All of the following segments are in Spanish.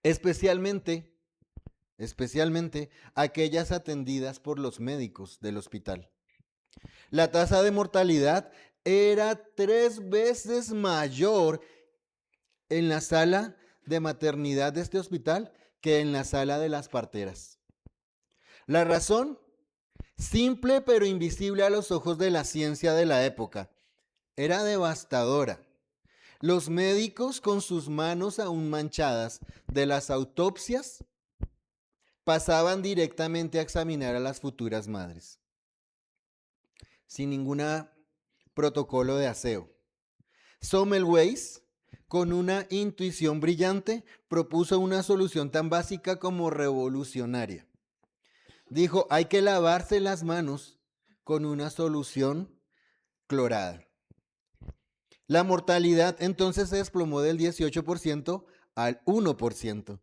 especialmente, especialmente aquellas atendidas por los médicos del hospital. La tasa de mortalidad era 3 veces mayor en la sala de maternidad de este hospital que en la sala de las parteras. La razón, simple pero invisible a los ojos de la ciencia de la época, era devastadora. Los médicos, con sus manos aún manchadas de las autopsias, pasaban directamente a examinar a las futuras madres, sin ningún protocolo de aseo. Semmelweis, con una intuición brillante, propuso una solución tan básica como revolucionaria. Dijo, hay que lavarse las manos con una solución clorada. La mortalidad entonces se desplomó del 18% al 1%.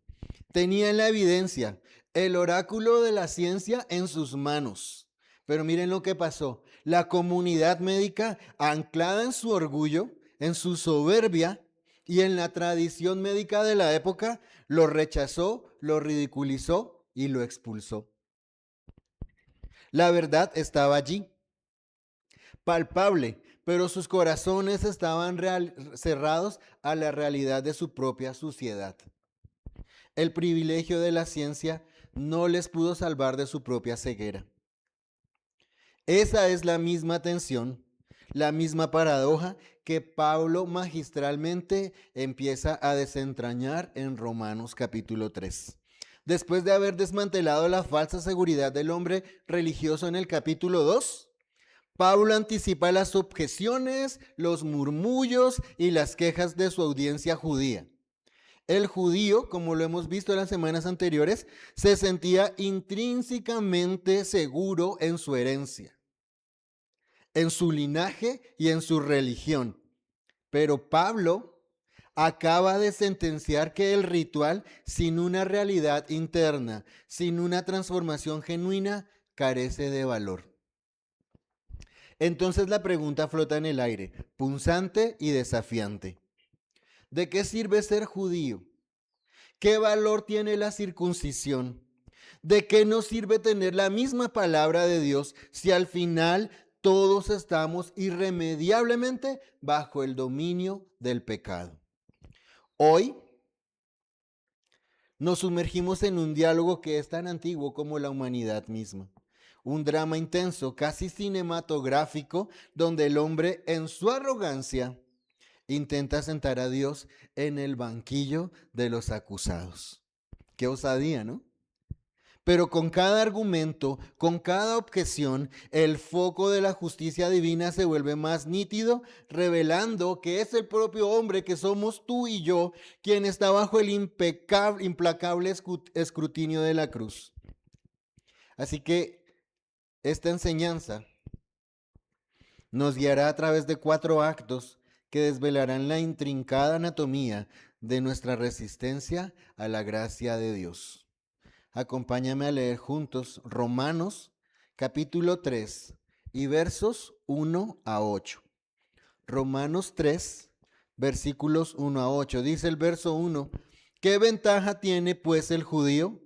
Tenían la evidencia, el oráculo de la ciencia en sus manos. Pero miren lo que pasó. La comunidad médica, anclada en su orgullo, en su soberbia y en la tradición médica de la época, lo rechazó, lo ridiculizó y lo expulsó. La verdad estaba allí, palpable, pero sus corazones estaban cerrados a la realidad de su propia suciedad. El privilegio de la ciencia no les pudo salvar de su propia ceguera. Esa es la misma tensión, la misma paradoja que Pablo magistralmente empieza a desentrañar en Romanos capítulo 3. Después de haber desmantelado la falsa seguridad del hombre religioso en el capítulo 2, Pablo anticipa las objeciones, los murmullos y las quejas de su audiencia judía. El judío, como lo hemos visto en las semanas anteriores, se sentía intrínsecamente seguro en su herencia, en su linaje y en su religión. Pero Pablo acaba de sentenciar que el ritual, sin una realidad interna, sin una transformación genuina, carece de valor. Entonces la pregunta flota en el aire, punzante y desafiante. ¿De qué sirve ser judío? ¿Qué valor tiene la circuncisión? ¿De qué nos sirve tener la misma palabra de Dios si al final todos estamos irremediablemente bajo el dominio del pecado? Hoy nos sumergimos en un diálogo que es tan antiguo como la humanidad misma. Un drama intenso, casi cinematográfico, donde el hombre en su arrogancia intenta sentar a Dios en el banquillo de los acusados. Qué osadía, ¿no? Pero con cada argumento, con cada objeción, el foco de la justicia divina se vuelve más nítido, revelando que es el propio hombre que somos tú y yo quien está bajo el implacable escrutinio de la cruz. Así que esta enseñanza nos guiará a través de 4 actos que desvelarán la intrincada anatomía de nuestra resistencia a la gracia de Dios. Acompáñame a leer juntos Romanos capítulo 3 y versos 1 a 8. Romanos 3, versículos 1 a 8. Dice el verso 1, ¿qué ventaja tiene pues el judío?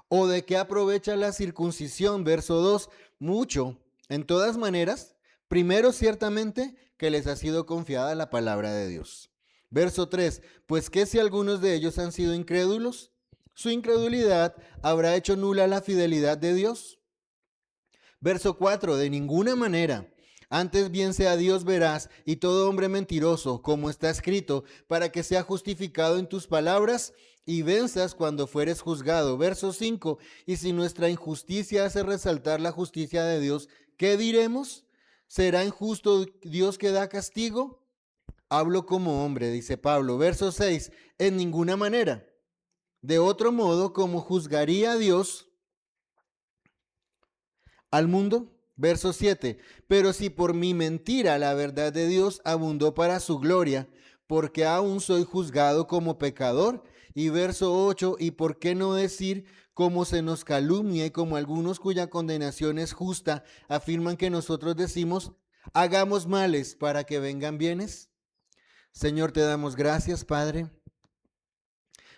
¿O de qué aprovecha la circuncisión? Verso 2, mucho. En todas maneras, primero ciertamente que les ha sido confiada la palabra de Dios. Verso 3, pues que si algunos de ellos han sido incrédulos, su incredulidad habrá hecho nula la fidelidad de Dios. Verso 4, de ninguna manera. Antes bien sea Dios veraz y todo hombre mentiroso, como está escrito, para que sea justificado en tus palabras y venzas cuando fueres juzgado. Verso 5, y si nuestra injusticia hace resaltar la justicia de Dios, ¿qué diremos? ¿Será injusto Dios que da castigo? Hablo como hombre, dice Pablo. Verso 6, en ninguna manera. De otro modo, ¿cómo juzgaría Dios al mundo? Verso 7, pero si por mi mentira la verdad de Dios abundó para su gloria, porque aún soy juzgado como pecador. Y verso 8, y por qué no decir como se nos calumnia y como algunos cuya condenación es justa afirman que nosotros decimos, hagamos males para que vengan bienes. Señor, te damos gracias, Padre,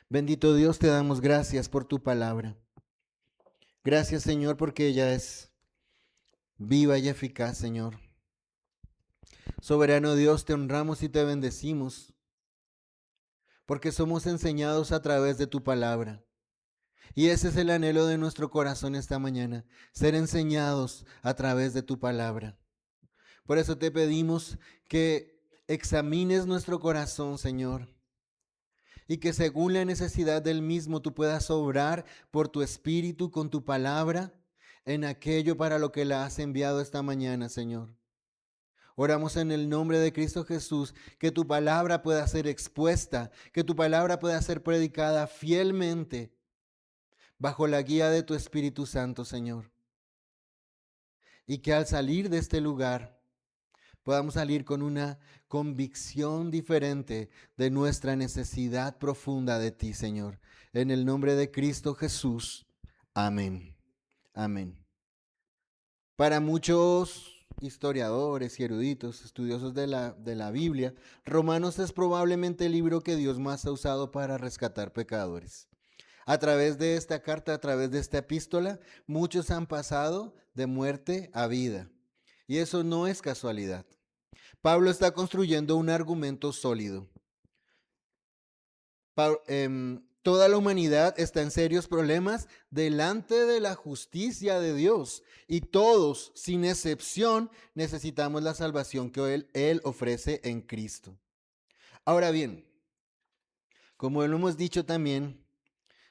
Bendito Dios, te damos gracias por tu palabra. Gracias, Señor, porque ella es viva y eficaz, Señor. Soberano Dios, te honramos y te bendecimos, porque somos enseñados a través de tu palabra. Y ese es el anhelo de nuestro corazón esta mañana, ser enseñados a través de tu palabra. Por eso te pedimos que examines nuestro corazón, Señor, y que según la necesidad del mismo tú puedas obrar por tu espíritu con tu palabra en aquello para lo que la has enviado esta mañana, Señor. Oramos en el nombre de Cristo Jesús, que tu palabra pueda ser expuesta, que tu palabra pueda ser predicada fielmente bajo la guía de tu Espíritu Santo, Señor. Y que al salir de este lugar podamos salir con una convicción diferente de nuestra necesidad profunda de ti, Señor. En el nombre de Cristo Jesús. Amén. Amén. Para muchos historiadores y eruditos, estudiosos de la Biblia, Romanos es probablemente el libro que Dios más ha usado para rescatar pecadores. A través de esta carta, a través de esta epístola, muchos han pasado de muerte a vida. Y eso no es casualidad. Pablo está construyendo un argumento sólido. Toda la humanidad está en serios problemas delante de la justicia de Dios y todos, sin excepción, necesitamos la salvación que Él ofrece en Cristo. Ahora bien, como lo hemos dicho también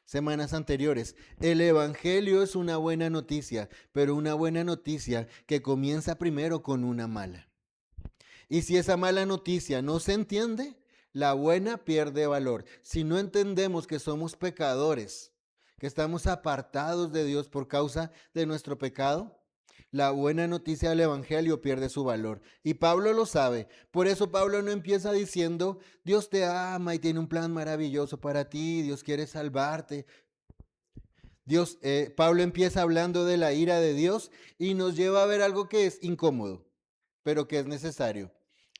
semanas anteriores, el Evangelio es una buena noticia, pero una buena noticia que comienza primero con una mala. Y si esa mala noticia no se entiende, la buena pierde valor. Si no entendemos que somos pecadores, que estamos apartados de Dios por causa de nuestro pecado, la buena noticia del Evangelio pierde su valor. Y Pablo lo sabe. Por eso Pablo no empieza diciendo, Dios te ama y tiene un plan maravilloso para ti, Dios quiere salvarte. Pablo empieza hablando de la ira de Dios y nos lleva a ver algo que es incómodo, pero que es necesario.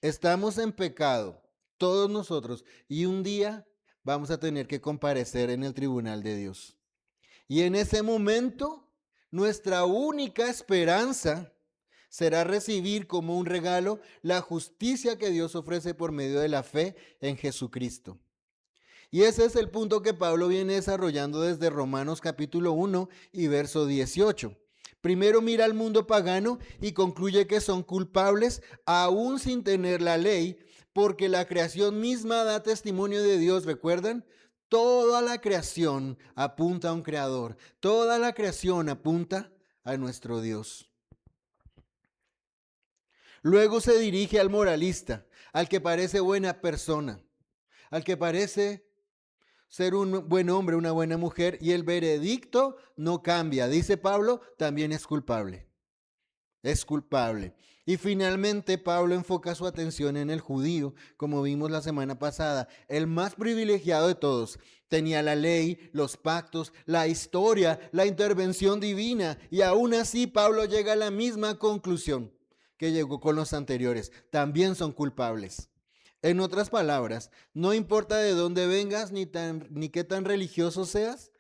Estamos en pecado, todos nosotros, y un día vamos a tener que comparecer en el tribunal de Dios. Y en ese momento, nuestra única esperanza será recibir como un regalo la justicia que Dios ofrece por medio de la fe en Jesucristo. Y ese es el punto que Pablo viene desarrollando desde Romanos capítulo 1 y verso 18. Primero mira al mundo pagano y concluye que son culpables aún sin tener la ley, porque la creación misma da testimonio de Dios, ¿recuerdan? Toda la creación apunta a un creador, toda la creación apunta a nuestro Dios. Luego se dirige al moralista, al que parece buena persona, al que parece ser un buen hombre, una buena mujer, y el veredicto no cambia. Dice Pablo, también es culpable. Es culpable. Y finalmente Pablo enfoca su atención en el judío, como vimos la semana pasada, el más privilegiado de todos. Tenía la ley, los pactos, la historia, la intervención divina, y aún así Pablo llega a la misma conclusión que llegó con los anteriores. También son culpables. En otras palabras, no importa de dónde vengas ni qué tan religioso seas,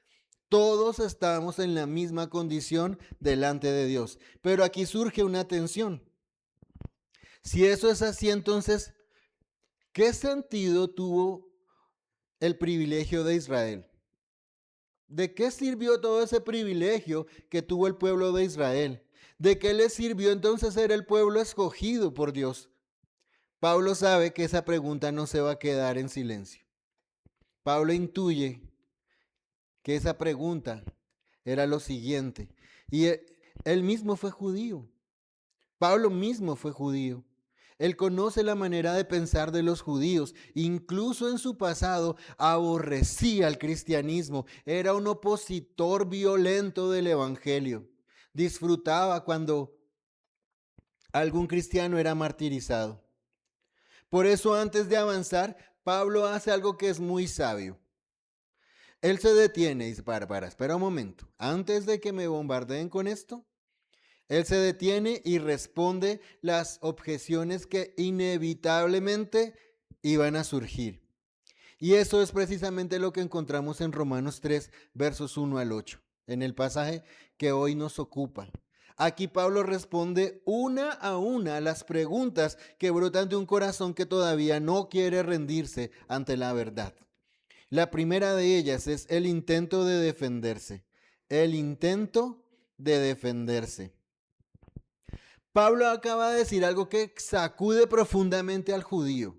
todos estamos en la misma condición delante de Dios. Pero aquí surge una tensión. Si eso es así, entonces, ¿qué sentido tuvo el privilegio de Israel? ¿De qué sirvió todo ese privilegio que tuvo el pueblo de Israel? ¿De qué les sirvió entonces ser el pueblo escogido por Dios? Pablo sabe que esa pregunta no se va a quedar en silencio. Pablo intuye que esa pregunta era lo siguiente. Y él mismo fue judío. Pablo mismo fue judío. Él conoce la manera de pensar de los judíos. Incluso en su pasado aborrecía el cristianismo. Era un opositor violento del evangelio. Disfrutaba cuando algún cristiano era martirizado. Por eso, antes de avanzar, Pablo hace algo que es muy sabio. Él se detiene y dice, espera un momento. Antes de que me bombardeen con esto, él se detiene y responde las objeciones que inevitablemente iban a surgir. Y eso es precisamente lo que encontramos en Romanos 3, versos 1 al 8, en el pasaje que hoy nos ocupa. Aquí Pablo responde una a una las preguntas que brotan de un corazón que todavía no quiere rendirse ante la verdad. La primera de ellas es el intento de defenderse. El intento de defenderse. Pablo acaba de decir algo que sacude profundamente al judío,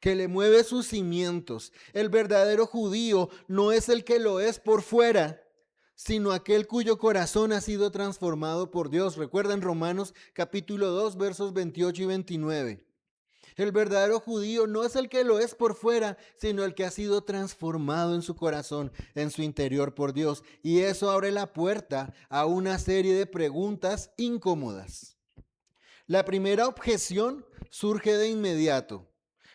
que le mueve sus cimientos. El verdadero judío no es el que lo es por fuera, sino aquel cuyo corazón ha sido transformado por Dios. Recuerden Romanos capítulo 2, versos 28 y 29. El verdadero judío no es el que lo es por fuera, sino el que ha sido transformado en su corazón, en su interior por Dios. Y eso abre la puerta a una serie de preguntas incómodas. La primera objeción surge de inmediato.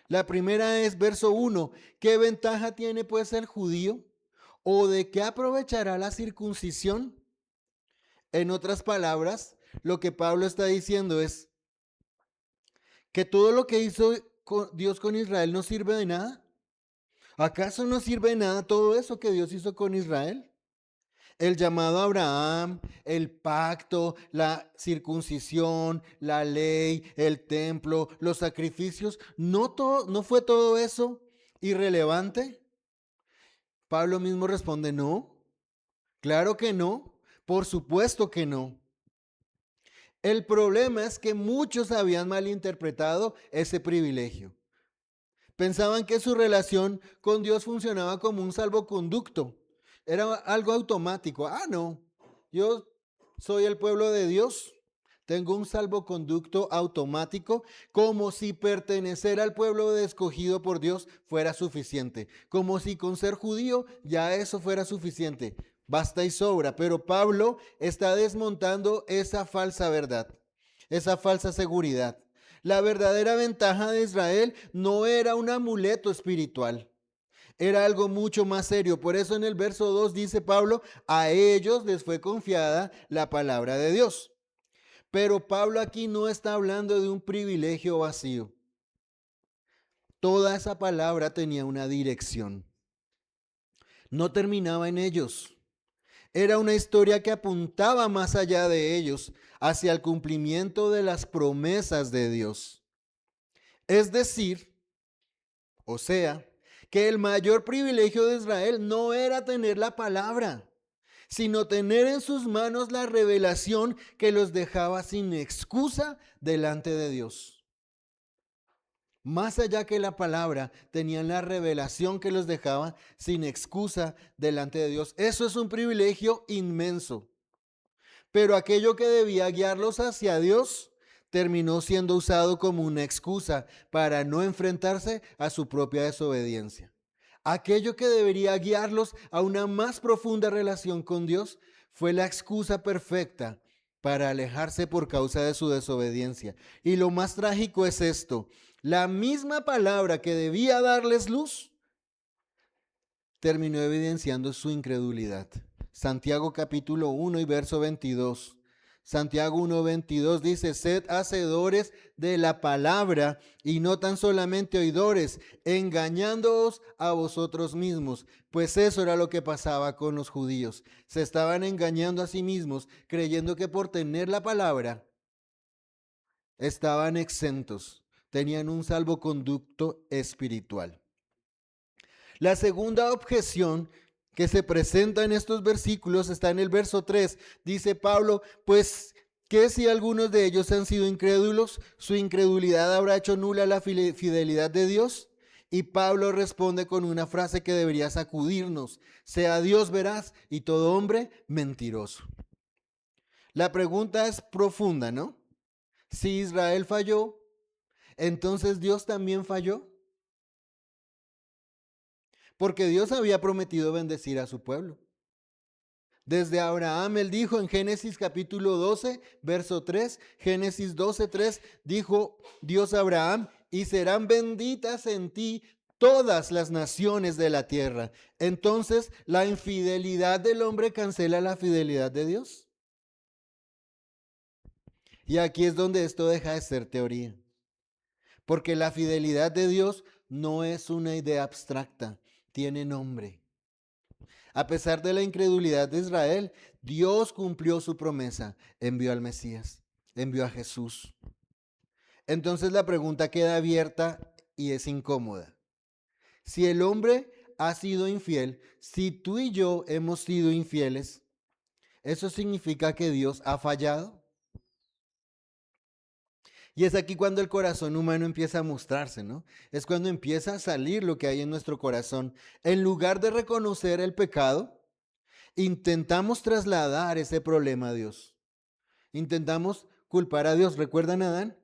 La primera es verso 1. ¿Qué ventaja tiene pues el judío? ¿O de qué aprovechará la circuncisión? En otras palabras, lo que Pablo está diciendo es que todo lo que hizo Dios con Israel no sirve de nada. ¿Acaso no sirve de nada todo eso que Dios hizo con Israel? El llamado a Abraham, el pacto, la circuncisión, la ley, el templo, los sacrificios, ¿no fue todo eso irrelevante? Pablo mismo responde, no, claro que no, por supuesto que no. El problema es que muchos habían malinterpretado ese privilegio. Pensaban que su relación con Dios funcionaba como un salvoconducto. Era algo automático. Ah, no, yo soy el pueblo de Dios. Tengo un salvoconducto automático, como si pertenecer al pueblo escogido por Dios fuera suficiente. Como si con ser judío ya eso fuera suficiente. Basta y sobra. Pero Pablo está desmontando esa falsa verdad, esa falsa seguridad. La verdadera ventaja de Israel no era un amuleto espiritual, era algo mucho más serio. Por eso en el verso 2 dice Pablo, a ellos les fue confiada la palabra de Dios. Pero Pablo aquí no está hablando de un privilegio vacío. Toda esa palabra tenía una dirección. No terminaba en ellos. Era una historia que apuntaba más allá de ellos, hacia el cumplimiento de las promesas de Dios. Es decir, o sea, que el mayor privilegio de Israel no era tener la palabra, sino tener en sus manos la revelación que los dejaba sin excusa delante de Dios. Más allá que la palabra, tenían la revelación que los dejaba sin excusa delante de Dios. Eso es un privilegio inmenso. Pero aquello que debía guiarlos hacia Dios terminó siendo usado como una excusa para no enfrentarse a su propia desobediencia. Aquello que debería guiarlos a una más profunda relación con Dios fue la excusa perfecta para alejarse por causa de su desobediencia. Y lo más trágico es esto: la misma palabra que debía darles luz terminó evidenciando su incredulidad. Santiago capítulo 1 y verso 22. Santiago 1:22 dice, sed hacedores de la palabra y no tan solamente oidores, engañándoos a vosotros mismos. Pues eso era lo que pasaba con los judíos. Se estaban engañando a sí mismos, creyendo que por tener la palabra estaban exentos, tenían un salvoconducto espiritual. La segunda objeción que se presenta en estos versículos está en el verso 3. Dice Pablo, pues, ¿qué si algunos de ellos han sido incrédulos? ¿Su incredulidad habrá hecho nula la fidelidad de Dios? Y Pablo responde con una frase que debería sacudirnos: sea Dios veraz y todo hombre mentiroso. La pregunta es profunda, ¿no? Si Israel falló, ¿entonces Dios también falló? Porque Dios había prometido bendecir a su pueblo. Desde Abraham, él dijo en Génesis capítulo 12, verso 3, Génesis 12, 3, dijo Dios a Abraham, y serán benditas en ti todas las naciones de la tierra. Entonces, ¿la infidelidad del hombre cancela la fidelidad de Dios? Y aquí es donde esto deja de ser teoría. Porque la fidelidad de Dios no es una idea abstracta, tiene nombre. A pesar de la incredulidad de Israel, Dios cumplió su promesa, envió al Mesías, envió a Jesús. Entonces la pregunta queda abierta y es incómoda. Si el hombre ha sido infiel, si tú y yo hemos sido infieles, ¿eso significa que Dios ha fallado? Y es aquí cuando el corazón humano empieza a mostrarse, ¿no? Es cuando empieza a salir lo que hay en nuestro corazón. En lugar de reconocer el pecado, intentamos trasladar ese problema a Dios. Intentamos culpar a Dios. ¿Recuerdan a Adán?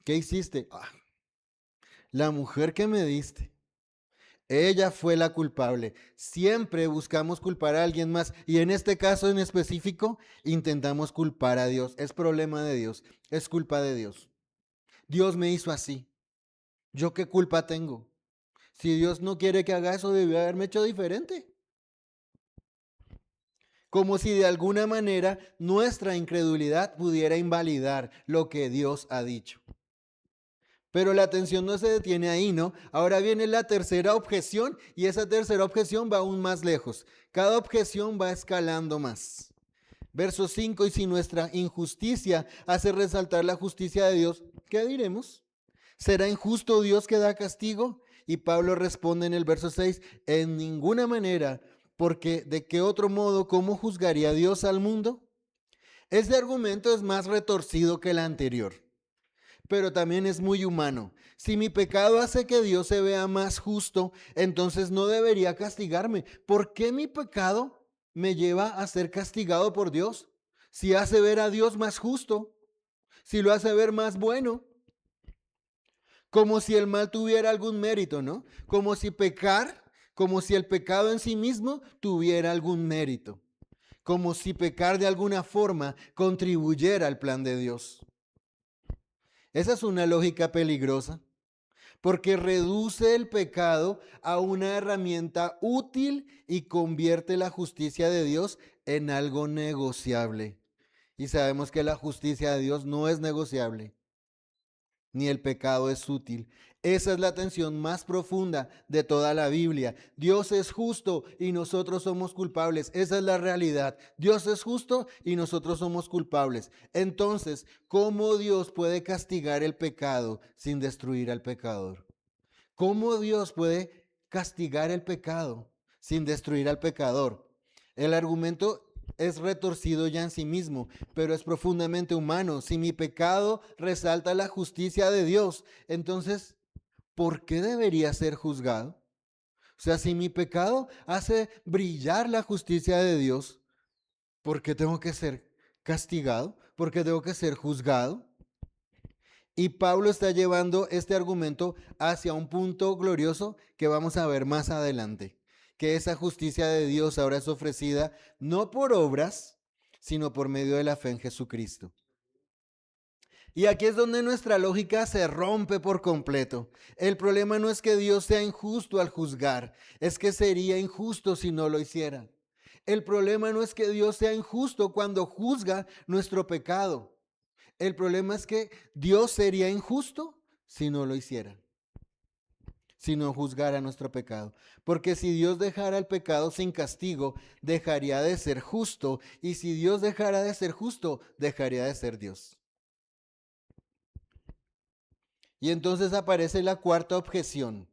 ¿Qué hiciste? La mujer que me diste. Ella fue la culpable. Siempre buscamos culpar a alguien más y en este caso en específico intentamos culpar a Dios. Es problema de Dios, es culpa de Dios. Dios me hizo así. ¿Yo qué culpa tengo? Si Dios no quiere que haga eso, debió haberme hecho diferente. Como si de alguna manera nuestra incredulidad pudiera invalidar lo que Dios ha dicho. Pero la atención no se detiene ahí, ¿no? Ahora viene la tercera objeción y esa tercera objeción va aún más lejos. Cada objeción va escalando más. Verso 5, y si nuestra injusticia hace resaltar la justicia de Dios, ¿qué diremos? ¿Será injusto Dios que da castigo? Y Pablo responde en el verso 6, en ninguna manera, porque ¿de qué otro modo cómo juzgaría Dios al mundo? Este argumento es más retorcido que el anterior, pero también es muy humano. Si mi pecado hace que Dios se vea más justo, entonces no debería castigarme. ¿Por qué mi pecado me lleva a ser castigado por Dios? Si hace ver a Dios más justo, si lo hace ver más bueno, como si el mal tuviera algún mérito, ¿no? Como si pecar, como si el pecado en sí mismo tuviera algún mérito, como si pecar de alguna forma contribuyera al plan de Dios. Esa es una lógica peligrosa, porque reduce el pecado a una herramienta útil y convierte la justicia de Dios en algo negociable. Y sabemos que la justicia de Dios no es negociable, ni el pecado es útil. Esa es la tensión más profunda de toda la Biblia. Dios es justo y nosotros somos culpables. Esa es la realidad. Dios es justo y nosotros somos culpables. Entonces, ¿cómo Dios puede castigar el pecado sin destruir al pecador? ¿Cómo Dios puede castigar el pecado sin destruir al pecador? El argumento es retorcido ya en sí mismo, pero es profundamente humano. Si mi pecado resalta la justicia de Dios, entonces, ¿por qué debería ser juzgado? O sea, si mi pecado hace brillar la justicia de Dios, ¿por qué tengo que ser castigado? ¿Por qué tengo que ser juzgado? Y Pablo está llevando este argumento hacia un punto glorioso que vamos a ver más adelante, que esa justicia de Dios ahora es ofrecida no por obras, sino por medio de la fe en Jesucristo. Y aquí es donde nuestra lógica se rompe por completo. El problema no es que Dios sea injusto al juzgar, es que sería injusto si no lo hiciera. El problema no es que Dios sea injusto cuando juzga nuestro pecado. El problema es que Dios sería injusto si no lo hiciera, si no juzgara nuestro pecado. Porque si Dios dejara el pecado sin castigo, dejaría de ser justo. Y si Dios dejara de ser justo, dejaría de ser Dios. Y entonces aparece la cuarta objeción,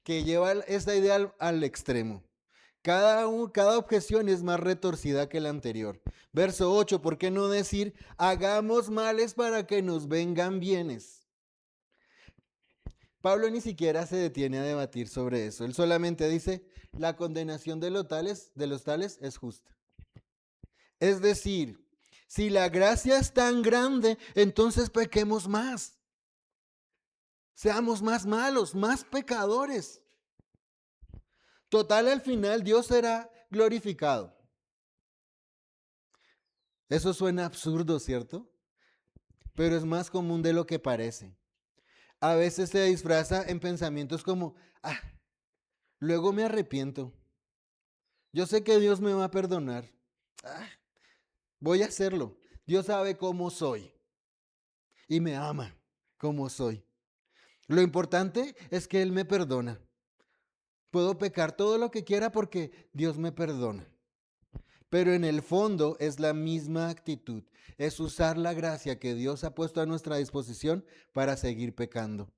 que lleva esta idea al extremo. Cada objeción es más retorcida que la anterior. Verso 8, ¿por qué no decir, hagamos males para que nos vengan bienes? Pablo ni siquiera se detiene a debatir sobre eso. Él solamente dice, la condenación de los tales es justa. Es decir, si la gracia es tan grande, entonces pequemos más. Seamos más malos, más pecadores. Total, al final Dios será glorificado. Eso suena absurdo, ¿cierto? Pero es más común de lo que parece. A veces se disfraza en pensamientos como, luego me arrepiento. Yo sé que Dios me va a perdonar. Voy a hacerlo. Dios sabe cómo soy y me ama como soy. Lo importante es que Él me perdona. Puedo pecar todo lo que quiera porque Dios me perdona. Pero en el fondo es la misma actitud. Es usar la gracia que Dios ha puesto a nuestra disposición para seguir pecando.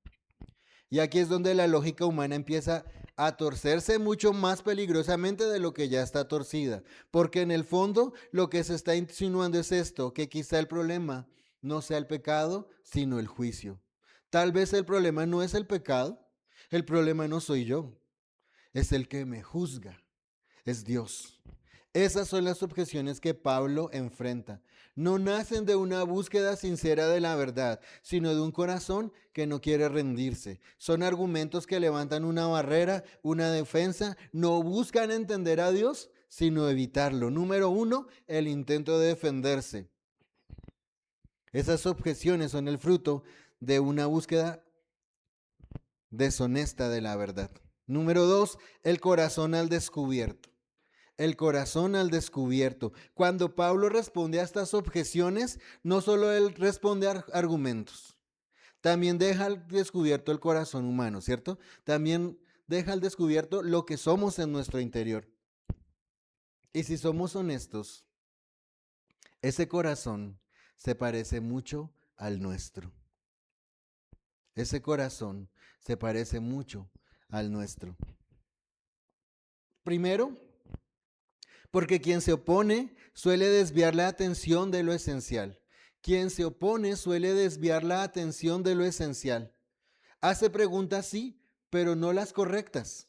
Y aquí es donde la lógica humana empieza a torcerse mucho más peligrosamente de lo que ya está torcida. Porque en el fondo lo que se está insinuando es esto, que quizá el problema no sea el pecado, sino el juicio. Tal vez el problema no es el pecado, el problema no soy yo, es el que me juzga, es Dios. Esas son las objeciones que Pablo enfrenta. No nacen de una búsqueda sincera de la verdad, sino de un corazón que no quiere rendirse. Son argumentos que levantan una barrera, una defensa. No buscan entender a Dios, sino evitarlo. Número uno, el intento de defenderse. Esas objeciones son el fruto de una búsqueda deshonesta de la verdad. Número dos, el corazón al descubierto. El corazón al descubierto. Cuando Pablo responde a estas objeciones, no solo él responde a argumentos, también deja al descubierto el corazón humano, ¿cierto? También deja al descubierto lo que somos en nuestro interior. Y si somos honestos, ese corazón se parece mucho al nuestro. Ese corazón se parece mucho al nuestro. Primero, porque quien se opone suele desviar la atención de lo esencial. Quien se opone suele desviar la atención de lo esencial. Hace preguntas sí, pero no las correctas.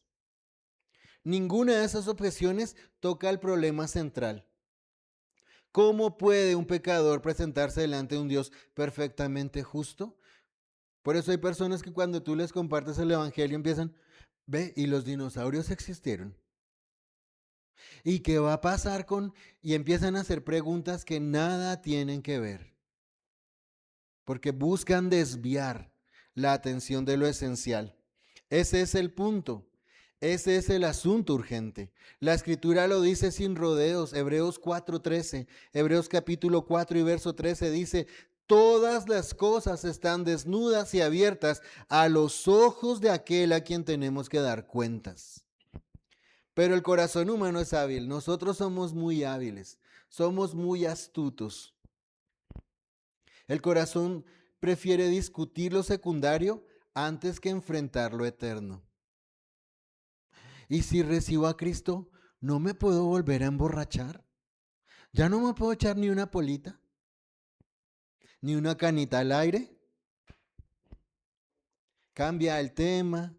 Ninguna de esas objeciones toca el problema central. ¿Cómo puede un pecador presentarse delante de un Dios perfectamente justo? Por eso hay personas que cuando tú les compartes el evangelio empiezan, ve, y los dinosaurios existieron. ¿Y qué va a pasar con...? Y empiezan a hacer preguntas que nada tienen que ver, porque buscan desviar la atención de lo esencial. Ese es el punto. Ese es el asunto urgente. La escritura lo dice sin rodeos. Hebreos 4:13. Hebreos capítulo 4 y verso 13 dice, todas las cosas están desnudas y abiertas a los ojos de aquel a quien tenemos que dar cuentas. Pero el corazón humano es hábil. Nosotros somos muy hábiles. Somos muy astutos. El corazón prefiere discutir lo secundario antes que enfrentar lo eterno. Y si recibo a Cristo, ¿no me puedo volver a emborrachar? ¿Ya no me puedo echar ni una polita? ¿Ni una canita al aire? Cambia el tema,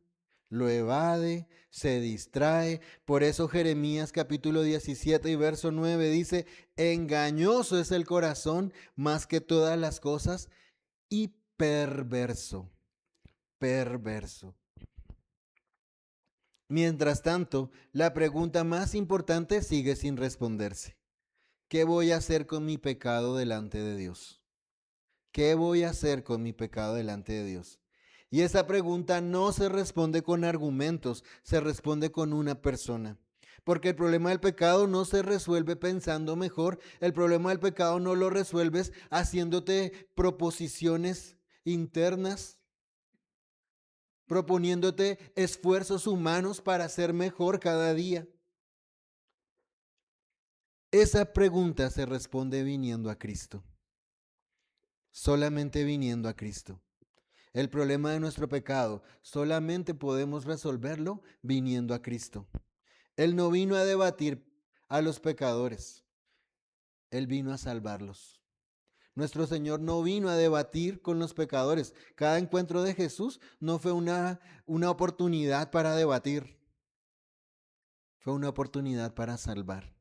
lo evade, se distrae. Por eso Jeremías capítulo 17 y verso 9 dice, engañoso es el corazón más que todas las cosas y perverso, perverso. Mientras tanto, la pregunta más importante sigue sin responderse. ¿Qué voy a hacer con mi pecado delante de Dios? ¿Qué voy a hacer con mi pecado delante de Dios? Y esa pregunta no se responde con argumentos, se responde con una persona. Porque el problema del pecado no se resuelve pensando mejor, el problema del pecado no lo resuelves haciéndote proposiciones internas, proponiéndote esfuerzos humanos para ser mejor cada día. Esa pregunta se responde viniendo a Cristo, solamente viniendo a Cristo. El problema de nuestro pecado solamente podemos resolverlo viniendo a Cristo. Él no vino a debatir a los pecadores, Él vino a salvarlos. Nuestro Señor no vino a debatir con los pecadores. Cada encuentro de Jesús no fue una oportunidad para debatir, fue una oportunidad para salvar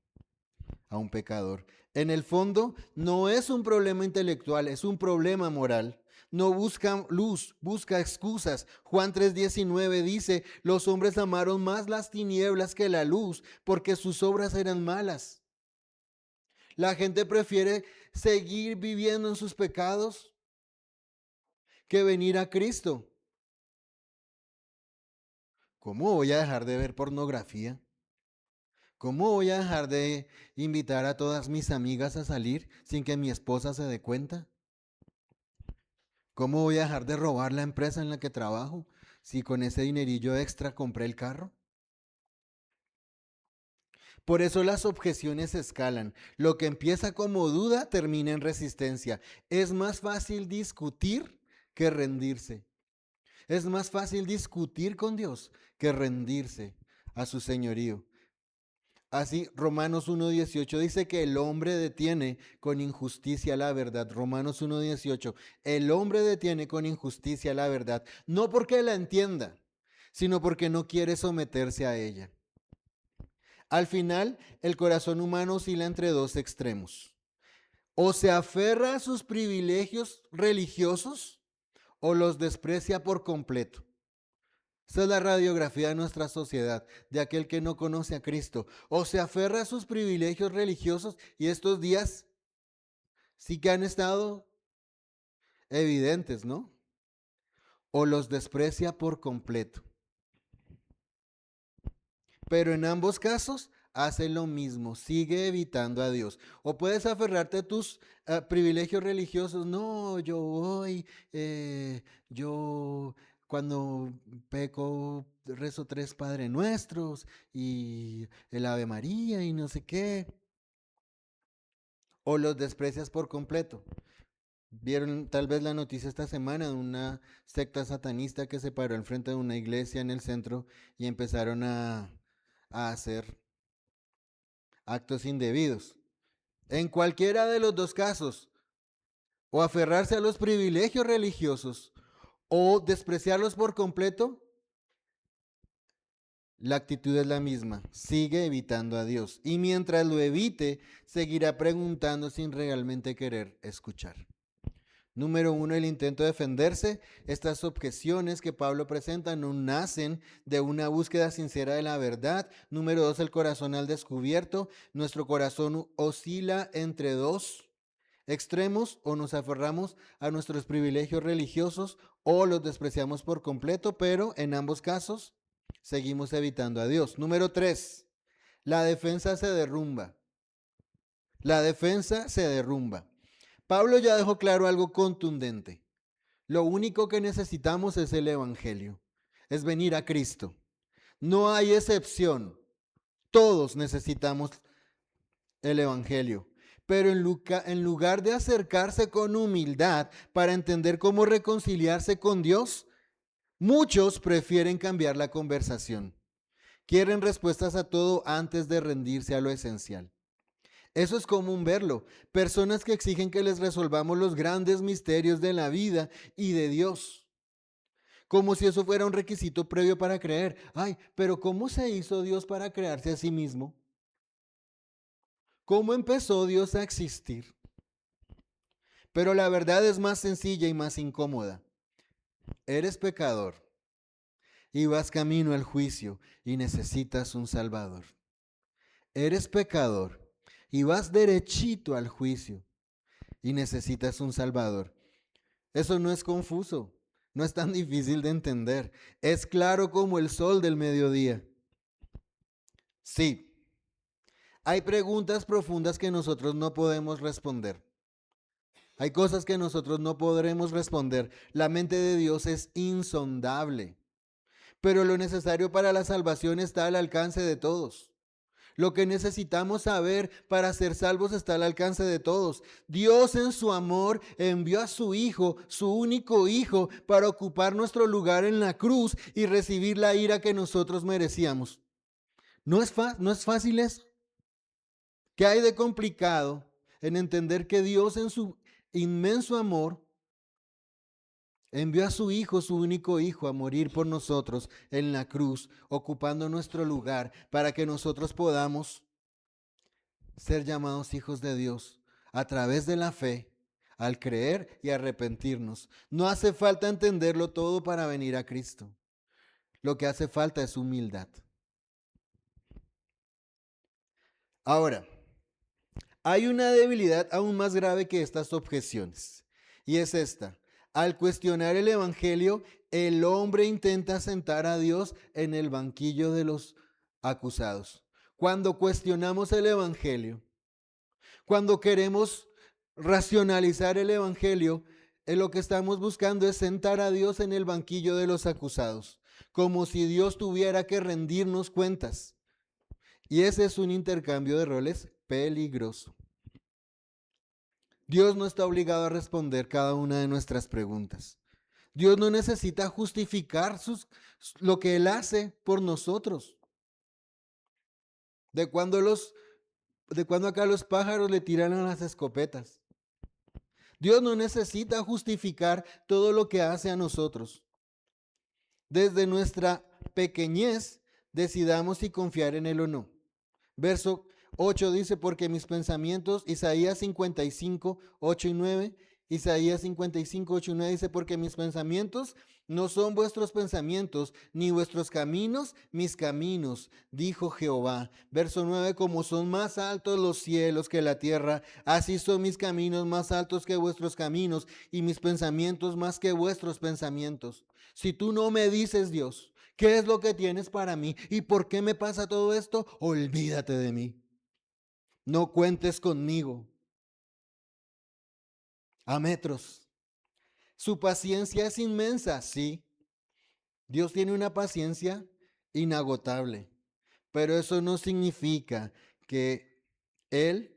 a un pecador. En el fondo, no es un problema intelectual, es un problema moral. No busca luz, busca excusas. Juan 3:19 dice, los hombres amaron más las tinieblas que la luz, porque sus obras eran malas. La gente prefiere seguir viviendo en sus pecados que venir a Cristo. ¿Cómo voy a dejar de ver pornografía? ¿Cómo voy a dejar de invitar a todas mis amigas a salir sin que mi esposa se dé cuenta? ¿Cómo voy a dejar de robar la empresa en la que trabajo si con ese dinerillo extra compré el carro? Por eso las objeciones escalan. Lo que empieza como duda termina en resistencia. Es más fácil discutir que rendirse. Es más fácil discutir con Dios que rendirse a su señorío. Así, Romanos 1.18 dice que el hombre detiene con injusticia la verdad. Romanos 1.18, el hombre detiene con injusticia la verdad, no porque la entienda, sino porque no quiere someterse a ella. Al final, el corazón humano oscila entre dos extremos. O se aferra a sus privilegios religiosos o los desprecia por completo. Esa es la radiografía de nuestra sociedad, de aquel que no conoce a Cristo. O se aferra a sus privilegios religiosos, y estos días sí que han estado evidentes, ¿no? O los desprecia por completo. Pero en ambos casos hace lo mismo, sigue evitando a Dios. O puedes aferrarte a tus privilegios religiosos. No, yo voy, yo cuando peco rezo 3 Padre Nuestros y el Ave María y no sé qué. O los desprecias por completo. Vieron tal vez la noticia esta semana de una secta satanista que se paró enfrente de una iglesia en el centro y empezaron a hacer actos indebidos. En cualquiera de los dos casos, o aferrarse a los privilegios religiosos o despreciarlos por completo, la actitud es la misma. Sigue evitando a Dios. Y mientras lo evite, seguirá preguntando sin realmente querer escuchar. Número 1, el intento de defenderse. Estas objeciones que Pablo presenta no nacen de una búsqueda sincera de la verdad. Número 2, el corazón al descubierto. Nuestro corazón oscila entre dos extremos: o nos aferramos a nuestros privilegios religiosos o los despreciamos por completo, pero en ambos casos seguimos evitando a Dios. Número 3, la defensa se derrumba. La defensa se derrumba. Pablo ya dejó claro algo contundente. Lo único que necesitamos es el Evangelio, es venir a Cristo. No hay excepción. Todos necesitamos el Evangelio. Pero en lugar de acercarse con humildad para entender cómo reconciliarse con Dios, muchos prefieren cambiar la conversación. Quieren respuestas a todo antes de rendirse a lo esencial. Eso es común verlo. Personas que exigen que les resolvamos los grandes misterios de la vida y de Dios, como si eso fuera un requisito previo para creer. Ay, pero ¿cómo se hizo Dios para crearse a sí mismo? ¿Cómo empezó Dios a existir? Pero la verdad es más sencilla y más incómoda. Eres pecador y vas camino al juicio y necesitas un Salvador. Eres pecador y vas derechito al juicio y necesitas un Salvador. Eso no es confuso, no es tan difícil de entender. Es claro como el sol del mediodía. Sí, hay preguntas profundas que nosotros no podemos responder. Hay cosas que nosotros no podremos responder. La mente de Dios es insondable. Pero lo necesario para la salvación está al alcance de todos. Lo que necesitamos saber para ser salvos está al alcance de todos. Dios en su amor envió a su Hijo, su único Hijo, para ocupar nuestro lugar en la cruz y recibir la ira que nosotros merecíamos. No es fácil eso. ¿Qué hay de complicado en entender que Dios en su inmenso amor envió a su Hijo, su único Hijo, a morir por nosotros en la cruz, ocupando nuestro lugar para que nosotros podamos ser llamados hijos de Dios a través de la fe, al creer y arrepentirnos? No hace falta entenderlo todo para venir a Cristo. Lo que hace falta es humildad. Ahora, hay una debilidad aún más grave que estas objeciones, y es esta. Al cuestionar el Evangelio, el hombre intenta sentar a Dios en el banquillo de los acusados. Cuando cuestionamos el Evangelio, cuando queremos racionalizar el Evangelio, Lo que estamos buscando es sentar a Dios en el banquillo de los acusados, como si Dios tuviera que rendirnos cuentas. Y ese es un intercambio de roles peligroso. Dios no está obligado a responder cada una de nuestras preguntas. Dios no necesita justificar lo que Él hace por nosotros. ¿De cuándo acá los pájaros le tiran a las escopetas? Dios no necesita justificar todo lo que hace a nosotros. Desde nuestra pequeñez decidamos si confiar en Él o no. Verso 8 dice, porque mis pensamientos, Isaías 55, 8 y 9, Isaías 55, 8 y 9 dice, porque mis pensamientos no son vuestros pensamientos, ni vuestros caminos, mis caminos, dijo Jehová. Verso 9, como son más altos los cielos que la tierra, así son mis caminos más altos que vuestros caminos, y mis pensamientos más que vuestros pensamientos. Si tú no me dices, Dios, ¿qué es lo que tienes para mí? ¿Y por qué me pasa todo esto? Olvídate de mí. No cuentes conmigo. A metros. Su paciencia es inmensa, sí. Dios tiene una paciencia inagotable, pero eso no significa que Él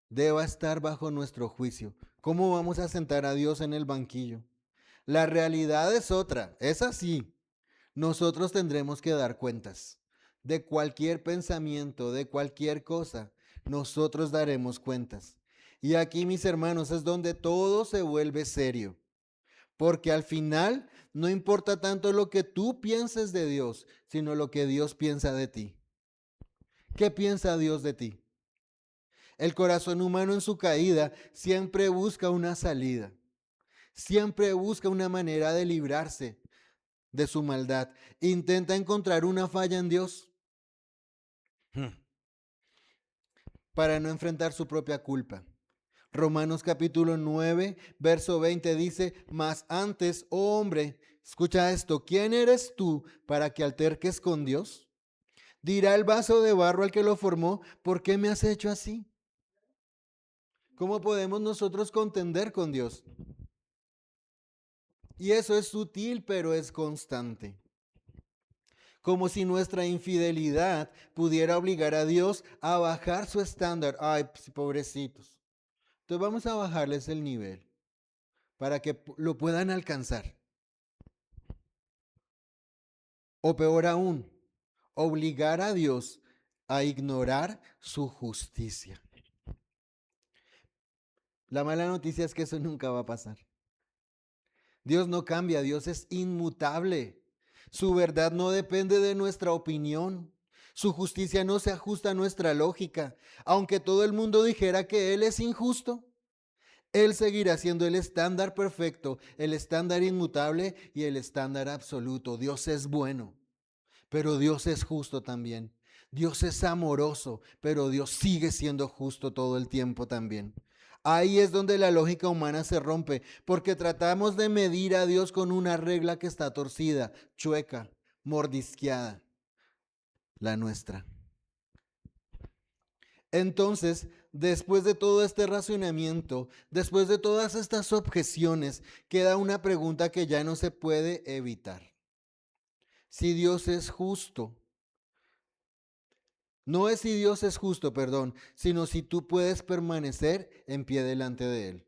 deba estar bajo nuestro juicio. ¿Cómo vamos a sentar a Dios en el banquillo? La realidad es otra, es así. Nosotros tendremos que dar cuentas de cualquier pensamiento, de cualquier cosa. Nosotros daremos cuentas. Y aquí, mis hermanos, es donde todo se vuelve serio. Porque al final no importa tanto lo que tú pienses de Dios, sino lo que Dios piensa de ti. ¿Qué piensa Dios de ti? El corazón humano en su caída siempre busca una salida. Siempre busca una manera de librarse de su maldad. Intenta encontrar una falla en Dios para no enfrentar su propia culpa. Romanos capítulo 9, verso 20 dice, mas antes, oh hombre, escucha esto, ¿quién eres tú para que alterques con Dios? Dirá el vaso de barro al que lo formó, ¿por qué me has hecho así? ¿Cómo podemos nosotros contender con Dios? Y eso es sutil, pero es constante. Como si nuestra infidelidad pudiera obligar a Dios a bajar su estándar. Ay, pobrecitos. Entonces vamos a bajarles el nivel para que lo puedan alcanzar. O peor aún, obligar a Dios a ignorar su justicia. La mala noticia es que eso nunca va a pasar. Dios no cambia, Dios es inmutable. Su verdad no depende de nuestra opinión. Su justicia no se ajusta a nuestra lógica. Aunque todo el mundo dijera que Él es injusto, Él seguirá siendo el estándar perfecto, el estándar inmutable y el estándar absoluto. Dios es bueno, pero Dios es justo también. Dios es amoroso, pero Dios sigue siendo justo todo el tiempo también. Ahí es donde la lógica humana se rompe, porque tratamos de medir a Dios con una regla que está torcida, chueca, mordisqueada, la nuestra. Entonces, después de todo este racionamiento, después de todas estas objeciones, queda una pregunta que ya no se puede evitar. Si Dios es justo, no es si Dios es justo, perdón, sino si tú puedes permanecer en pie delante de Él.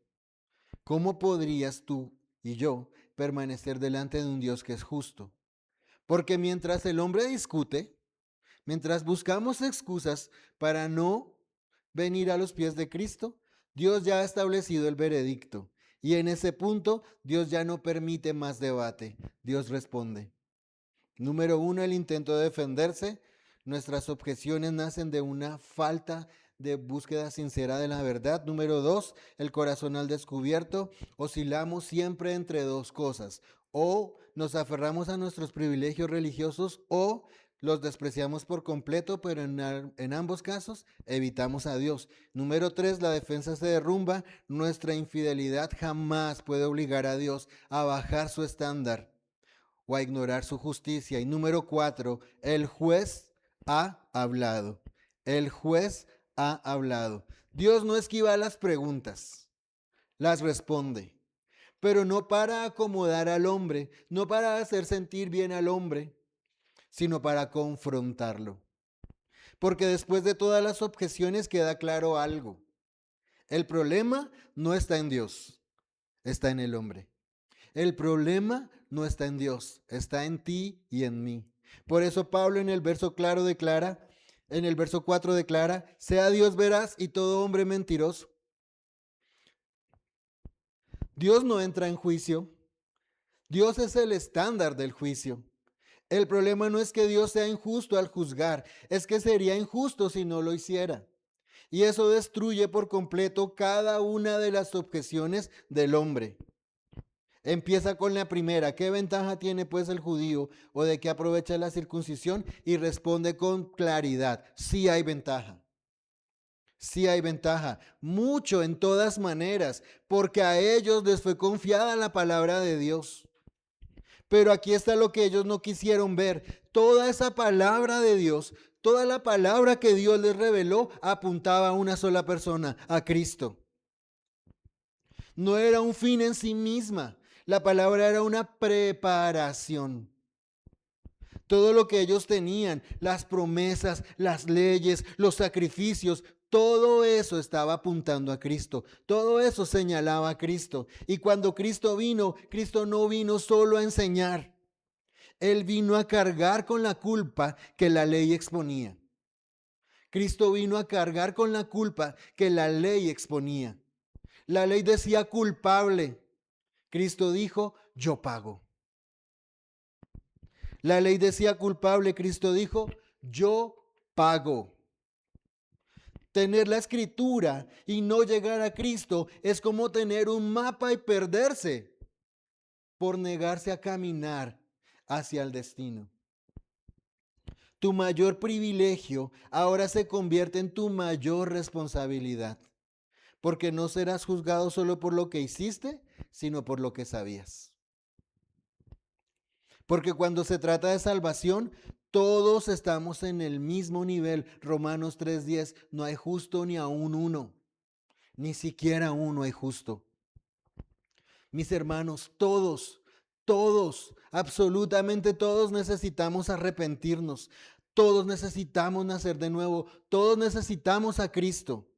¿Cómo podrías tú y yo permanecer delante de un Dios que es justo? Porque mientras el hombre discute, mientras buscamos excusas para no venir a los pies de Cristo, Dios ya ha establecido el veredicto. Y en ese punto, Dios ya no permite más debate. Dios responde. Número uno, el intento de defenderse. Nuestras objeciones nacen de una falta de búsqueda sincera de la verdad. Número dos, el corazón al descubierto. Oscilamos siempre entre dos cosas. O nos aferramos a nuestros privilegios religiosos o los despreciamos por completo, pero en ambos casos evitamos a Dios. Número tres, la defensa se derrumba. Nuestra infidelidad jamás puede obligar a Dios a bajar su estándar o a ignorar su justicia. Y número cuatro, el juez ha hablado. El juez ha hablado. Dios no esquiva las preguntas, las responde. pero no para acomodar al hombre, no para hacer sentir bien al hombre, sino para confrontarlo. Porque después de todas las objeciones queda claro algo. El problema no está en Dios, está en el hombre. El problema no está en Dios, está en ti y en mí. Por eso Pablo en el verso 4 declara, sea Dios veraz y todo hombre mentiroso. Dios no entra en juicio. Dios es el estándar del juicio. El problema no es que Dios sea injusto al juzgar, es que sería injusto si no lo hiciera. Y eso destruye por completo cada una de las objeciones del hombre. Empieza con la primera, ¿qué ventaja tiene pues el judío o de qué aprovecha la circuncisión? Y responde con claridad, sí hay ventaja. Sí hay ventaja, mucho en todas maneras, porque a ellos les fue confiada la palabra de Dios. Pero aquí está lo que ellos no quisieron ver. Toda esa palabra de Dios, toda la palabra que Dios les reveló apuntaba a una sola persona, a Cristo. No era un fin en sí misma. La palabra era una preparación. Todo lo que ellos tenían, las promesas, las leyes, los sacrificios, todo eso estaba apuntando a Cristo. Todo eso señalaba a Cristo. Y cuando Cristo no vino solo a enseñar. Él vino a cargar con la culpa que la ley exponía. Cristo vino a cargar con la culpa que la ley exponía. La ley decía culpable. Cristo dijo, yo pago. La ley decía culpable. Cristo dijo, yo pago. Tener la escritura y no llegar a Cristo es como tener un mapa y perderse por negarse a caminar hacia el destino. Tu mayor privilegio ahora se convierte en tu mayor responsabilidad, porque no serás juzgado solo por lo que hiciste, sino por lo que sabías. Porque cuando se trata de salvación, todos estamos en el mismo nivel. Romanos 3:10, no hay justo ni aún uno, ni siquiera uno hay justo. Mis hermanos, todos, absolutamente todos necesitamos arrepentirnos. Todos necesitamos nacer de nuevo. Todos necesitamos a Cristo.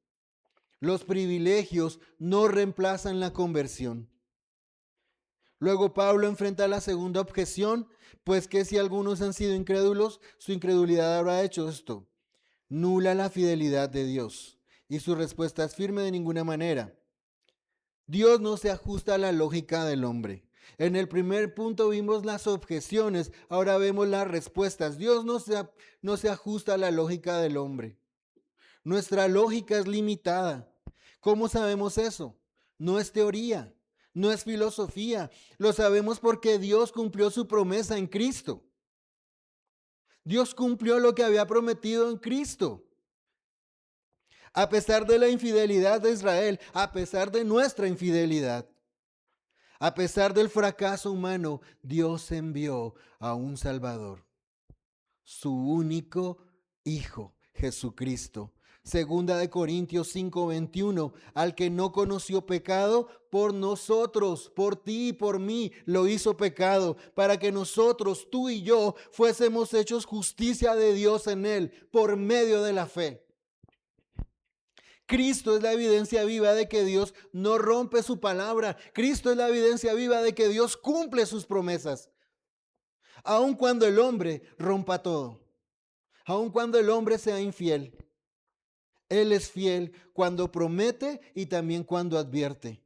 Los privilegios no reemplazan la conversión. Luego Pablo enfrenta la segunda objeción, pues que si algunos han sido incrédulos, su incredulidad habrá hecho esto. Nula la fidelidad de Dios. Y su respuesta es firme: de ninguna manera. Dios no se ajusta a la lógica del hombre. En el primer punto vimos las objeciones, ahora vemos las respuestas. Dios no se ajusta a la lógica del hombre. Nuestra lógica es limitada. ¿Cómo sabemos eso? No es teoría, no es filosofía. Lo sabemos porque Dios cumplió su promesa en Cristo. Dios cumplió lo que había prometido en Cristo. A pesar de la infidelidad de Israel, a pesar de nuestra infidelidad, a pesar del fracaso humano, Dios envió a un Salvador, su único Hijo, Jesucristo. Segunda de Corintios 5:21, al que no conoció pecado, por nosotros, por ti y por mí, lo hizo pecado, para que nosotros, tú y yo, fuésemos hechos justicia de Dios en él, por medio de la fe. Cristo es la evidencia viva de que Dios no rompe su palabra. Cristo es la evidencia viva de que Dios cumple sus promesas. Aun cuando el hombre rompa todo. Aun cuando el hombre sea infiel. Él es fiel cuando promete y también cuando advierte.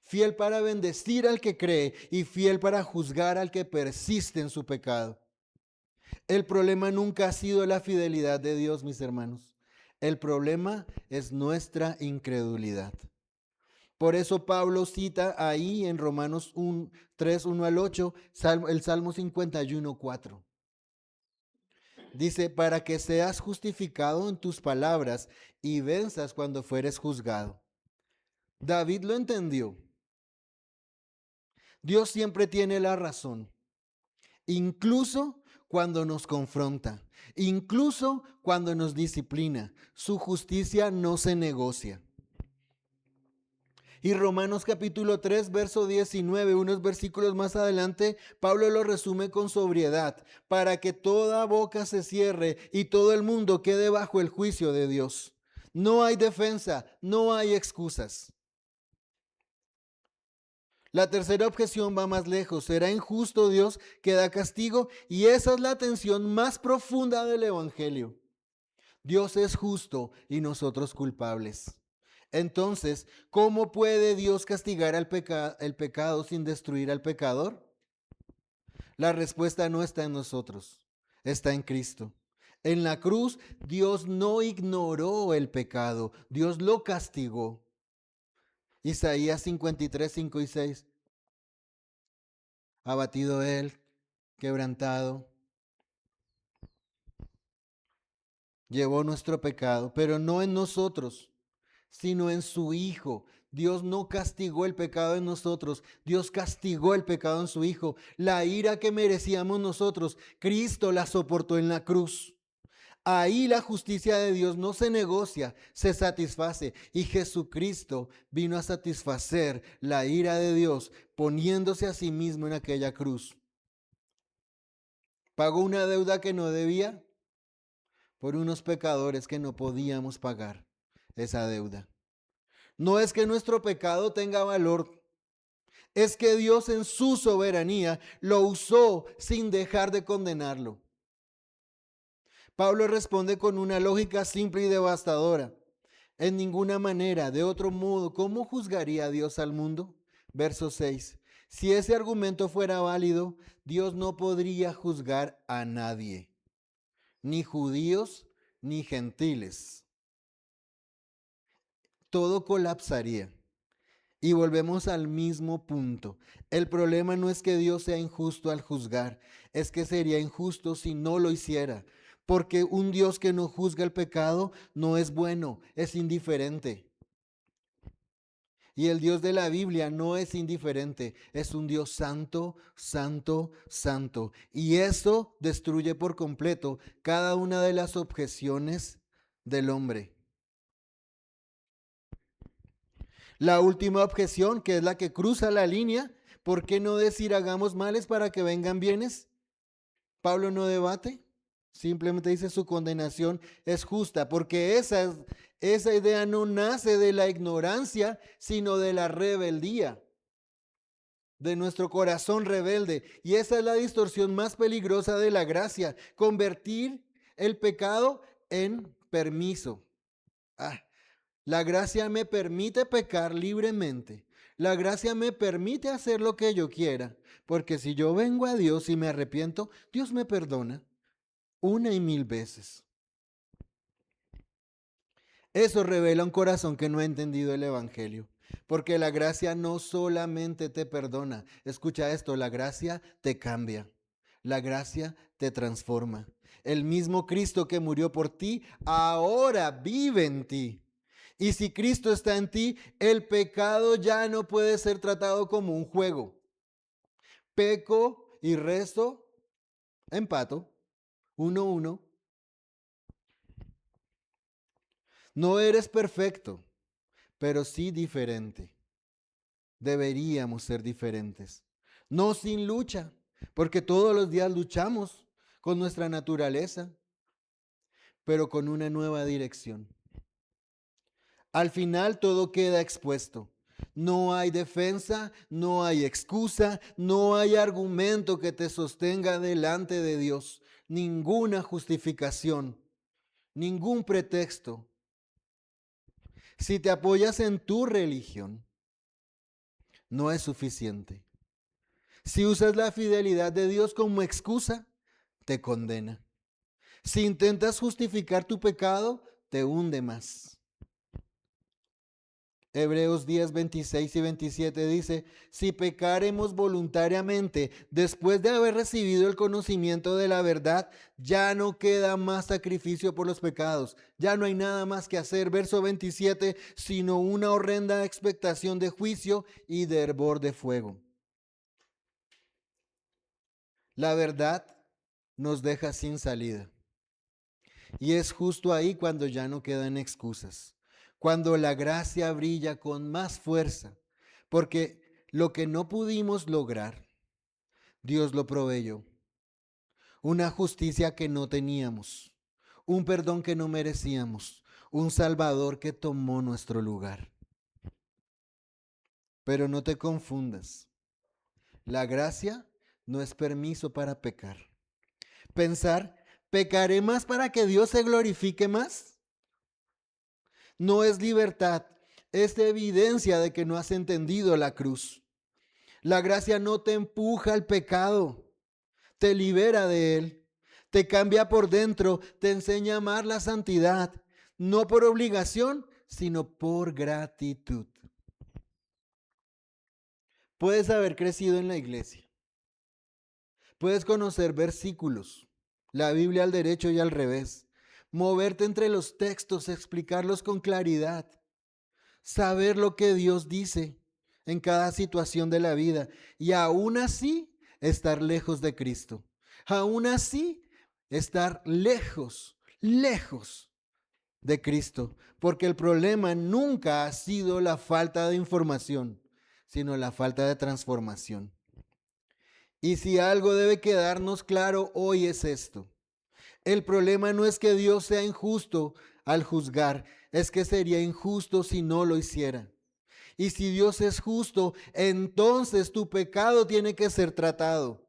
Fiel para bendecir al que cree y fiel para juzgar al que persiste en su pecado. El problema nunca ha sido la fidelidad de Dios, mis hermanos. El problema es nuestra incredulidad. Por eso Pablo cita ahí en Romanos 3, 1 al 8, el Salmo 51, 4. Dice, para que seas justificado en tus palabras y venzas cuando fueres juzgado. David lo entendió. Dios siempre tiene la razón, incluso cuando nos confronta, incluso cuando nos disciplina. Su justicia no se negocia. Y Romanos capítulo 3, verso 19, unos versículos más adelante, Pablo lo resume con sobriedad, para que toda boca se cierre y todo el mundo quede bajo el juicio de Dios. No hay defensa, no hay excusas. La tercera objeción va más lejos. ¿Será injusto Dios que da castigo? Y esa es la tensión más profunda del Evangelio. Dios es justo y nosotros culpables. Entonces, ¿cómo puede Dios castigar el pecado sin destruir al pecador? La respuesta no está en nosotros, está en Cristo. En la cruz, Dios no ignoró el pecado, Dios lo castigó. Isaías 53, 5 y 6. Abatido él, quebrantado, llevó nuestro pecado, pero no en nosotros, sino en su Hijo. Dios no castigó el pecado en nosotros, Dios castigó el pecado en su Hijo. La ira que merecíamos nosotros, Cristo la soportó en la cruz. Ahí la justicia de Dios no se negocia, se satisface. Y Jesucristo vino a satisfacer la ira de Dios poniéndose a sí mismo en aquella cruz. Pagó una deuda que no debía por unos pecadores que no podíamos pagar esa deuda. No es que nuestro pecado tenga valor, es que Dios en su soberanía lo usó sin dejar de condenarlo. Pablo responde con una lógica simple y devastadora. En ninguna manera, de otro modo, ¿cómo juzgaría Dios al mundo? Verso 6. Si ese argumento fuera válido, Dios no podría juzgar a nadie, ni judíos ni gentiles. Todo colapsaría. Y volvemos al mismo punto. El problema no es que Dios sea injusto al juzgar, es que sería injusto si no lo hiciera. Porque un Dios que no juzga el pecado no es bueno, es indiferente. Y el Dios de la Biblia no es indiferente, es un Dios santo, santo, santo. Y eso destruye por completo cada una de las objeciones del hombre. La última objeción, que es la que cruza la línea, ¿por qué no decir hagamos males para que vengan bienes? Pablo no debate, simplemente dice su condenación es justa, porque esa idea no nace de la ignorancia, sino de la rebeldía, de nuestro corazón rebelde. Y esa es la distorsión más peligrosa de la gracia, convertir el pecado en permiso. La gracia me permite pecar libremente. La gracia me permite hacer lo que yo quiera, porque si yo vengo a Dios y me arrepiento, Dios me perdona 1,000 veces. Eso revela un corazón que no ha entendido el Evangelio, porque la gracia no solamente te perdona. Escucha esto, la gracia te cambia, la gracia te transforma. El mismo Cristo que murió por ti, ahora vive en ti. Y si Cristo está en ti, el pecado ya no puede ser tratado como un juego. Peco y resto, empato, 1-1. No eres perfecto, pero sí diferente. Deberíamos ser diferentes. No sin lucha, porque todos los días luchamos con nuestra naturaleza, pero con una nueva dirección. Al final todo queda expuesto. No hay defensa, no hay excusa, no hay argumento que te sostenga delante de Dios. Ninguna justificación, ningún pretexto. Si te apoyas en tu religión, no es suficiente. Si usas la fidelidad de Dios como excusa, te condena. Si intentas justificar tu pecado, te hunde más. Hebreos 10, 26 y 27 dice, si pecaremos voluntariamente después de haber recibido el conocimiento de la verdad, ya no queda más sacrificio por los pecados, ya no hay nada más que hacer. Verso 27, sino una horrenda expectación de juicio y de hervor de fuego. La verdad nos deja sin salida. Y es justo ahí cuando ya no quedan excusas. cuando la gracia brilla con más fuerza, porque lo que no pudimos lograr, Dios lo proveyó. Una justicia que no teníamos, un perdón que no merecíamos, un Salvador que tomó nuestro lugar. Pero no te confundas, la gracia no es permiso para pecar. Pensar, ¿pecaré más para que Dios se glorifique más? No es libertad, es evidencia de que no has entendido la cruz. La gracia no te empuja al pecado, te libera de él, te cambia por dentro, te enseña a amar la santidad, no por obligación, sino por gratitud. Puedes haber crecido en la iglesia, puedes conocer versículos, la Biblia al derecho y al revés, moverte entre los textos, explicarlos con claridad, saber lo que Dios dice en cada situación de la vida y aún así estar lejos de Cristo. Aún así estar lejos, lejos de Cristo, porque el problema nunca ha sido la falta de información, sino la falta de transformación. Y si algo debe quedarnos claro hoy es esto. El problema no es que Dios sea injusto al juzgar, es que sería injusto si no lo hiciera. Y si Dios es justo, entonces tu pecado tiene que ser tratado.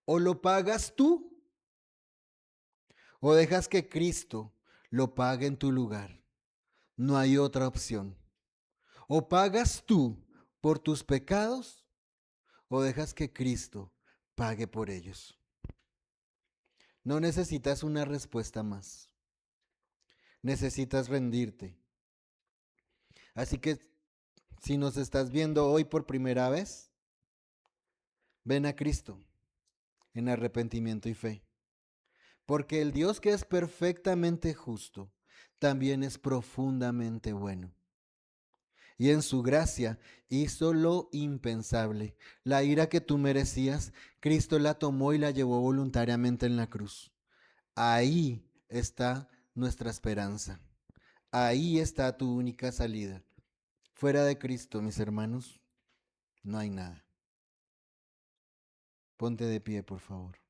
O lo pagas tú o dejas que Cristo lo pague en tu lugar. No hay otra opción. O pagas tú por tus pecados o dejas que Cristo pague por ellos. No necesitas una respuesta más. Necesitas rendirte. Así que si nos estás viendo hoy por primera vez, ven a Cristo en arrepentimiento y fe. Porque el Dios que es perfectamente justo, también es profundamente bueno. Y en su gracia hizo lo impensable. La ira que tú merecías, Cristo la tomó y la llevó voluntariamente en la cruz. Ahí está nuestra esperanza. Ahí está tu única salida. Fuera de Cristo, mis hermanos, no hay nada. Ponte de pie, por favor.